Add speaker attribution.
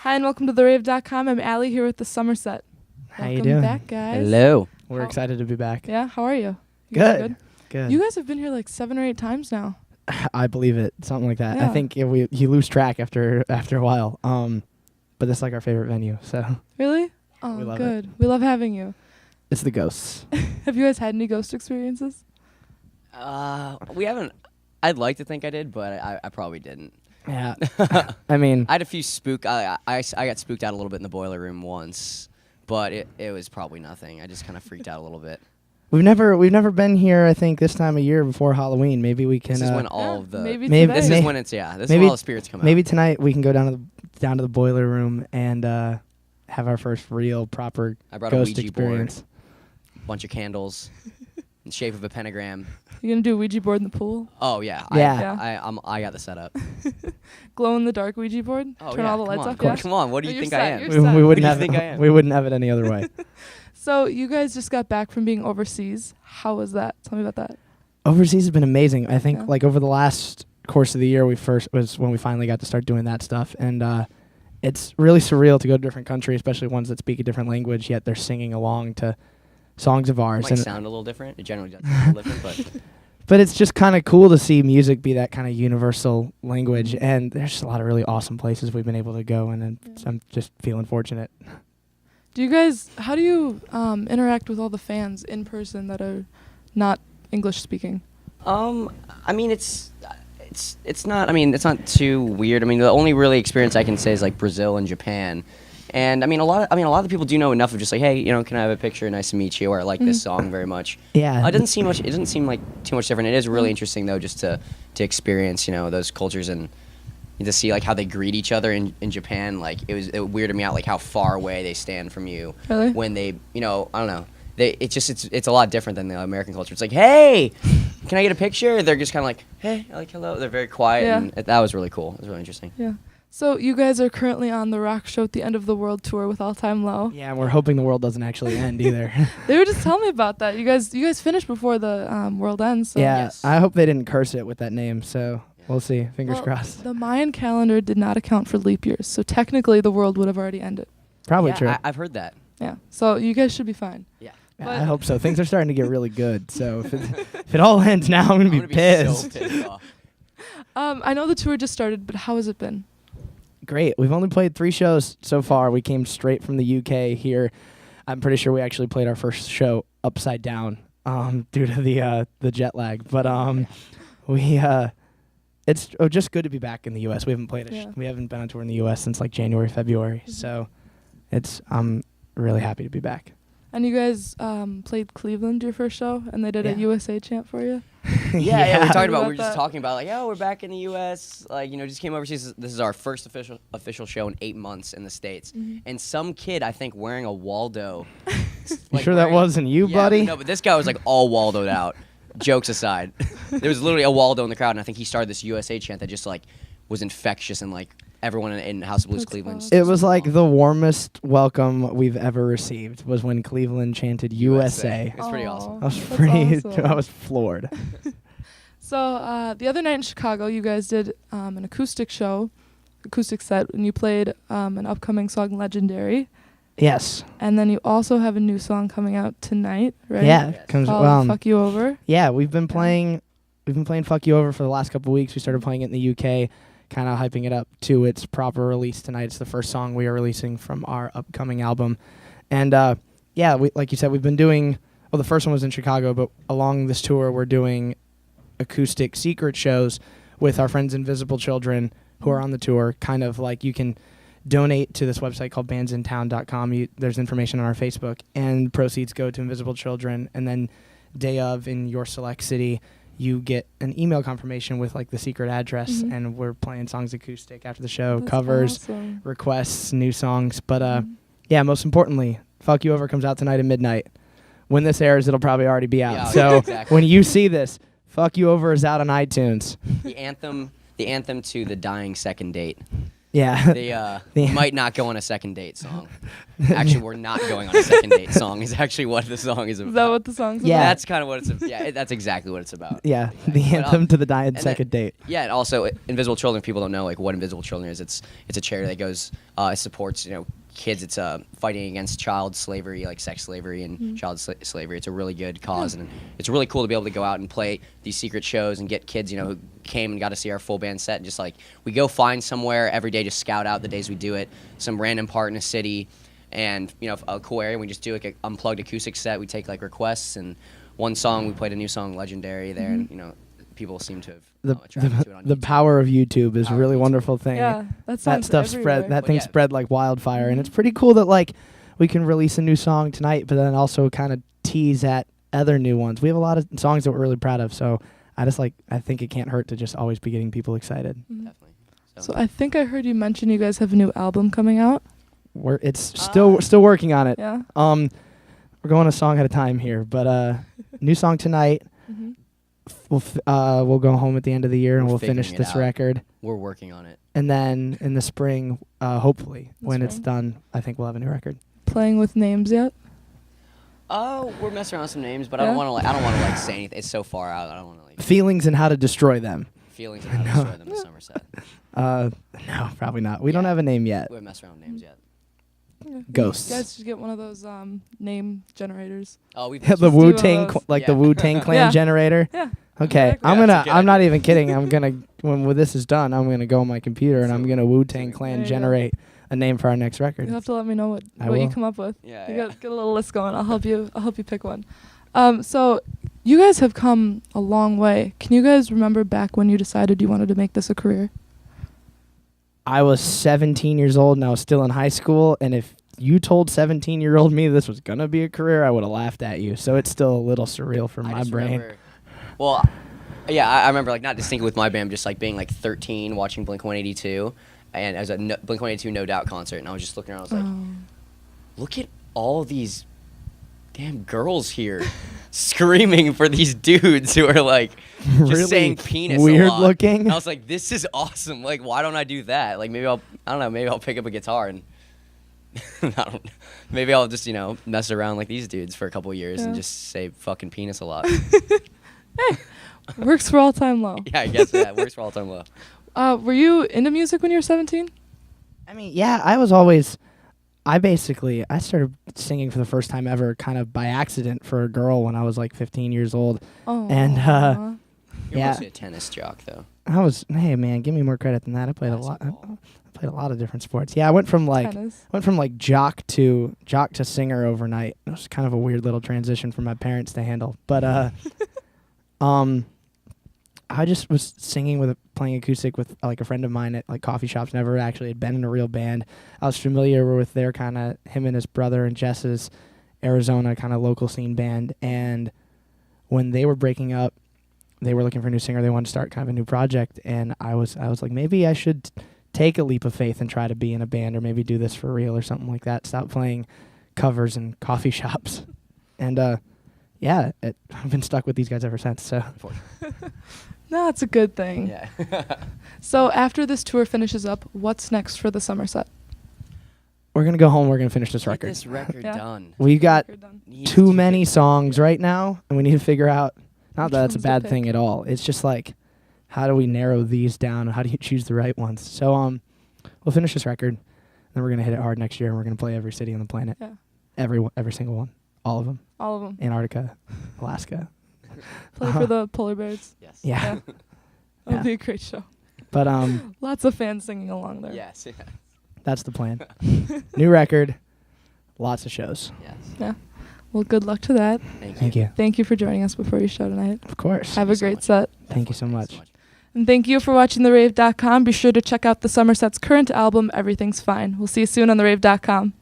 Speaker 1: Hi, and welcome to therave.com. I'm Allie here with the Somerset.
Speaker 2: How you doing?
Speaker 1: Welcome back, guys.
Speaker 3: Hello.
Speaker 2: We're excited to be back.
Speaker 1: Yeah, how are you? You guys
Speaker 2: Good. Good.
Speaker 1: You guys have been here like 7 or 8 times now.
Speaker 2: I believe it. Something like that.
Speaker 1: Yeah.
Speaker 2: I think you lose track after a while. But it's like our favorite venue. So
Speaker 1: Really? Oh,
Speaker 2: We love
Speaker 1: good. We love having you.
Speaker 2: it's the Ghosts.
Speaker 1: Have you guys had any ghost experiences?
Speaker 3: We haven't. I'd like to think I did, but I probably didn't.
Speaker 2: Yeah. I mean,
Speaker 3: I had a few spook. I got spooked out a little bit in the boiler room once, but it was probably nothing. I just kind of freaked out a little bit.
Speaker 2: we've never been here. I think this time of year before Halloween. Maybe we can.
Speaker 3: This is when all of the
Speaker 1: maybe
Speaker 2: maybe-
Speaker 1: today.
Speaker 3: this
Speaker 2: may-
Speaker 3: is when it's This is
Speaker 2: maybe-
Speaker 3: when all the spirits come
Speaker 2: maybe
Speaker 3: out.
Speaker 2: tonight we can go down to the boiler room and have our first real proper
Speaker 3: I brought a
Speaker 2: ghost
Speaker 3: Ouija
Speaker 2: experience.
Speaker 3: board, bunch of candles, in the shape of a pentagram.
Speaker 1: You gonna do a Ouija board in the pool?
Speaker 3: Oh yeah.
Speaker 2: Yeah.
Speaker 3: I got the setup.
Speaker 1: Glow in the dark Ouija board?
Speaker 3: Oh
Speaker 1: Turn
Speaker 3: yeah.
Speaker 1: all the
Speaker 3: come
Speaker 1: lights
Speaker 3: on,
Speaker 1: off? Yeah?
Speaker 3: Come on. What do
Speaker 1: Oh,
Speaker 3: you
Speaker 1: you're
Speaker 3: think
Speaker 1: set,
Speaker 3: I am?
Speaker 1: you're
Speaker 2: We,
Speaker 1: set.
Speaker 2: we
Speaker 1: What
Speaker 2: wouldn't
Speaker 3: do you
Speaker 2: have
Speaker 3: think
Speaker 2: it.
Speaker 3: I am?
Speaker 2: We wouldn't have it any other way.
Speaker 1: So you guys just got back from being overseas. How was that? Tell me about that.
Speaker 2: Overseas has been amazing. I think
Speaker 1: Yeah.
Speaker 2: like over the last course of the year, was when we finally got to start doing that stuff, and it's really surreal to go to a different country, especially ones that speak a different language. Yet they're singing along to songs of
Speaker 3: It
Speaker 2: ours,
Speaker 3: might
Speaker 2: and
Speaker 3: sound a little different. It generally does sound a little different, but
Speaker 2: but it's just kind of cool to see music be that kind of universal language. And there's just a lot of really awesome places we've been able to go, and I'm just feeling fortunate.
Speaker 1: How do you interact with all the fans in person that are not English speaking?
Speaker 3: I mean, it's not. I mean, it's not too weird. I mean, the only really experience I can say is like Brazil and Japan, and I mean, a lot of people do know enough of just like, hey, can I have a picture? Nice to meet you. Or I like this song very much.
Speaker 2: Yeah,
Speaker 3: It doesn't seem like too much different. It is really interesting though, just to experience, those cultures and to see like how they greet each other in Japan. Like it weirded me out like how far away they stand from you
Speaker 1: Really?
Speaker 3: when they, I don't know. It's a lot different than the American culture. It's like, hey, can I get a picture? They're just kind of like, hey, like hello. They're very quiet,
Speaker 1: Yeah.
Speaker 3: and that was really cool. It was really interesting.
Speaker 1: Yeah. So you guys are currently on the rock show at the end of the world tour with All Time Low.
Speaker 2: yeah, and we're hoping the world doesn't actually end either.
Speaker 1: They were just telling me about that. You guys finished before the world ends. So.
Speaker 2: Yeah,
Speaker 3: Yes.
Speaker 2: I hope they didn't curse it with that name. So we'll see. Fingers
Speaker 1: Well,
Speaker 2: crossed.
Speaker 1: The Mayan calendar did not account for leap years, so technically the world would have already ended.
Speaker 2: Probably
Speaker 3: Yeah,
Speaker 2: true.
Speaker 3: I've heard that.
Speaker 1: Yeah. So you guys should be fine.
Speaker 3: Yeah.
Speaker 2: Yeah,
Speaker 1: But-
Speaker 2: I hope so. Things are starting to get really good. So if it all ends now, I'm gonna be pissed.
Speaker 3: So pissed off.
Speaker 1: I know the tour just started, but how has it been?
Speaker 2: Great. We've only played 3 shows so far. We came straight from the UK here. I'm pretty sure we actually played our first show upside down due to the jet lag. But it's just good to be back in the US. We haven't played
Speaker 1: Yeah.
Speaker 2: we haven't been on tour in the US since like January, February.
Speaker 1: Mhm.
Speaker 2: So I'm really happy to be back.
Speaker 1: And you guys played Cleveland your first show, and they did a
Speaker 2: Yeah.
Speaker 1: USA chant for you.
Speaker 3: Yeah, we were talking
Speaker 1: About
Speaker 3: about. We were just
Speaker 1: that.
Speaker 3: talking about like, we're back in the U.S. Like, just came overseas. This is our first official show in 8 months in the States.
Speaker 1: Mhm.
Speaker 3: And some kid, I think, wearing a Waldo.
Speaker 2: You sure that wasn't you,
Speaker 3: Yeah,
Speaker 2: buddy?
Speaker 3: No, but this guy was like all Waldo'd out. Jokes aside, there was literally a Waldo in the crowd, and I think he started this USA chant that just like was infectious, and like everyone in House of Blues
Speaker 1: That's
Speaker 3: Cleveland.
Speaker 1: awesome.
Speaker 2: It was like the warmest welcome we've ever received was when Cleveland chanted USA.
Speaker 3: It's pretty
Speaker 1: Aw,
Speaker 3: awesome.
Speaker 2: I was
Speaker 1: that's
Speaker 2: pretty
Speaker 1: awesome.
Speaker 2: I was floored.
Speaker 1: So the other night in Chicago, you guys did an acoustic set, and you played an upcoming song, Legendary.
Speaker 2: Yes.
Speaker 1: And then you also have a new song coming out tonight, right?
Speaker 2: Yeah.
Speaker 3: Yes.
Speaker 2: Comes
Speaker 1: Called Fuck You Over.
Speaker 2: Yeah, we've been playing Fuck You Over for the last couple of weeks. We started playing it in the UK, kind of hyping it up to its proper release tonight. It's the first song we are releasing from our upcoming album. And like you said, we've been doing, the first one was in Chicago, but along this tour we're doing acoustic secret shows with our friends Invisible Children who are on the tour. Kind of like you can donate to this website called bandsintown.com. There's information on our Facebook, and proceeds go to Invisible Children. And then day of, in your select city, you get an email confirmation with like the secret address,
Speaker 1: Mhm.
Speaker 2: and we're playing songs acoustic after the show,
Speaker 1: That's
Speaker 2: covers,
Speaker 1: awesome.
Speaker 2: requests, new songs. But
Speaker 1: Mhm.
Speaker 2: yeah, most importantly, Fuck You Over comes out tonight at midnight. When this airs, it'll probably already be out.
Speaker 3: Yeah,
Speaker 2: So
Speaker 3: exactly.
Speaker 2: when you see this, Fuck You Over is out on iTunes.
Speaker 3: The anthem to the dying second date.
Speaker 2: Yeah.
Speaker 3: They might not go on a second date song. Actually, we're not going on a second date song. Is actually what the song is about.
Speaker 1: Is that what the song's
Speaker 2: Yeah.
Speaker 1: about?
Speaker 3: That's kind of what it's. Yeah, that's exactly what it's about.
Speaker 2: Yeah,
Speaker 3: Exactly.
Speaker 2: the
Speaker 3: But,
Speaker 2: anthem to the dying
Speaker 3: and
Speaker 2: second date.
Speaker 3: Yeah, and also Invisible Children. People don't know like what Invisible Children is. It's a charity that goes it supports kids. It's fighting against child slavery, like sex slavery and child slavery. It's a really good cause, and it's really cool to be able to go out and play these secret shows and get kids who came and got to see our full band set. And just like we go find somewhere every day, just scout out the days we do it, some random part in a city, and a cool area. We just do like an unplugged acoustic set. We take like requests, and one song we played a new song, Legendary, there, and people seem to have attracted to it on
Speaker 2: The
Speaker 3: YouTube.
Speaker 2: power of YouTube is a
Speaker 3: Power of
Speaker 2: really
Speaker 3: YouTube.
Speaker 2: wonderful thing.
Speaker 1: Yeah, that
Speaker 2: That
Speaker 1: sounds
Speaker 2: stuff
Speaker 1: everywhere.
Speaker 2: spread. That
Speaker 3: But
Speaker 2: thing
Speaker 3: yeah.
Speaker 2: spread like wildfire, and it's pretty cool that like we can release a new song tonight, but then also kind of tease at other new ones. We have a lot of songs that we're really proud of, so I think it can't hurt to just always be getting people excited.
Speaker 3: Definitely.
Speaker 1: So I think I heard you mention you guys have a new album coming out.
Speaker 2: It's still working on it.
Speaker 1: Yeah.
Speaker 2: We're going a song at a time here, but new song tonight.
Speaker 1: Mm-hmm.
Speaker 2: We'll go home at the end of the year and
Speaker 3: We're
Speaker 2: we'll finish
Speaker 3: figuring it
Speaker 2: this
Speaker 3: out.
Speaker 2: record.
Speaker 3: We're working on it.
Speaker 2: And then in the spring, hopefully, when it's
Speaker 1: spring.
Speaker 2: done, I think we'll have a new record.
Speaker 1: Playing with names yet?
Speaker 3: Oh, we're messing around with some names, but
Speaker 1: Yeah?
Speaker 3: I don't want to say anything. It's so far out. I don't want to
Speaker 2: Feelings and how to destroy them.
Speaker 3: feelings of how to destroy them this summer set.
Speaker 2: No, probably not. We don't
Speaker 3: Yeah.
Speaker 2: have a name yet.
Speaker 3: We haven't messed around with names yet.
Speaker 1: Yeah.
Speaker 2: Ghosts.
Speaker 1: You guys should get one of those name generators.
Speaker 3: Oh, we've
Speaker 2: the
Speaker 1: do one
Speaker 2: Wu
Speaker 1: of
Speaker 2: Tang,
Speaker 1: those.
Speaker 2: the
Speaker 3: Yeah.
Speaker 2: Wu Tang Clan
Speaker 1: Yeah.
Speaker 2: generator.
Speaker 1: Yeah.
Speaker 2: Okay,
Speaker 1: Exactly.
Speaker 2: I'm
Speaker 3: Yeah,
Speaker 2: gonna.
Speaker 3: that's a good
Speaker 2: I'm not
Speaker 3: idea.
Speaker 2: even kidding. I'm gonna when this is done, I'm gonna go on my computer and I'm
Speaker 3: So-
Speaker 2: gonna Wu Tang
Speaker 3: There
Speaker 2: Clan
Speaker 1: you go.
Speaker 2: generate a name for our next record.
Speaker 1: You have to let me know what
Speaker 2: I
Speaker 1: you
Speaker 2: will.
Speaker 1: come up with.
Speaker 3: Yeah,
Speaker 1: You
Speaker 3: yeah.
Speaker 1: get a little list going. I'll help you pick one. So you guys have come a long way. Can you guys remember back when you decided you wanted to make this a career?
Speaker 2: I was 17 years old and I was still in high school, and if you told 17-year-old me this was gonna be a career, I would have laughed at you. So it's still a little surreal for
Speaker 3: I
Speaker 2: my
Speaker 3: just
Speaker 2: brain.
Speaker 3: remember- well, yeah, I remember like not distinctly with my band, just like being like 13, watching Blink-182, and as a Blink-182 No Doubt concert, and I was just looking around. I was like, look at all these damn girls here screaming for these dudes who are like just
Speaker 2: Really
Speaker 3: saying penis a
Speaker 2: weird
Speaker 3: lot.
Speaker 2: looking.
Speaker 3: And I was like, this is awesome. Like, why don't I do that? Like, maybe I don't know, maybe I'll pick up a guitar and maybe I'll just, mess around like these dudes for a couple years and
Speaker 1: Yeah.
Speaker 3: just say fucking penis a lot.
Speaker 1: Works for all time low.
Speaker 3: Yeah, I guess that works for all time low.
Speaker 1: Were you into music when you were 17?
Speaker 2: I mean, yeah, I started singing for the first time ever kind of by accident for a girl when I was like 15 years old.
Speaker 1: Oh.
Speaker 2: And,
Speaker 3: You're
Speaker 2: Yeah.
Speaker 3: mostly a tennis jock, though.
Speaker 2: Hey man, give me more credit than that. I played a lot.
Speaker 3: Basketball.
Speaker 2: I played a lot of different sports. Yeah, I went from
Speaker 1: tennis.
Speaker 2: jock to singer overnight. It was kind of a weird little transition for my parents to handle. But I just was singing playing acoustic with like a friend of mine at like coffee shops. Never actually had been in a real band. I was familiar with their kind of him and his brother and Jess's Arizona kind of local scene band. And when they were breaking up, they were looking for a new singer. They wanted to start kind of a new project, and I was like, maybe I should take a leap of faith and try to be in a band, or maybe do this for real or something like that. Stop playing covers in coffee shops, and I've been stuck with these guys ever since. So
Speaker 1: No, it's a good thing.
Speaker 3: Yeah.
Speaker 1: So after this tour finishes up, what's next for the summer set?
Speaker 2: we're gonna go home. We're gonna finish this
Speaker 3: Get
Speaker 2: record.
Speaker 3: this record
Speaker 1: Yeah.
Speaker 3: done.
Speaker 2: We got
Speaker 1: Record done.
Speaker 3: Needs
Speaker 2: too
Speaker 3: to
Speaker 2: many
Speaker 3: get-
Speaker 2: songs right now, and we need to figure out. Not
Speaker 1: Which
Speaker 2: that that's a
Speaker 1: ones to
Speaker 2: bad
Speaker 1: pick.
Speaker 2: thing at all. It's just like, how do we narrow these down? How do you choose the right ones? So we'll finish this record, then we're gonna hit it hard next year, and we're gonna play every city on the planet.
Speaker 1: Yeah.
Speaker 2: Every single one, all of them.
Speaker 1: All of them.
Speaker 2: Antarctica, Alaska.
Speaker 1: Play for the polar bears.
Speaker 3: Yes.
Speaker 2: Yeah.
Speaker 1: It'll
Speaker 2: Yeah.
Speaker 1: be a great show.
Speaker 2: But
Speaker 1: Lots of fans singing along there.
Speaker 3: Yes. Yeah.
Speaker 2: that's the plan. New record, lots of shows.
Speaker 3: Yes.
Speaker 1: Yeah. Well, good luck to that.
Speaker 2: Thank you.
Speaker 1: Thank you for joining us before your show tonight.
Speaker 2: Of course.
Speaker 1: Have
Speaker 3: you
Speaker 1: a
Speaker 3: so
Speaker 1: great
Speaker 3: much.
Speaker 1: set.
Speaker 2: Thank you so
Speaker 3: Definitely.
Speaker 2: much.
Speaker 1: And thank you for watching TheRave.com. Be sure to check out the Somerset's current album, Everything's Fine. We'll see you soon on TheRave.com.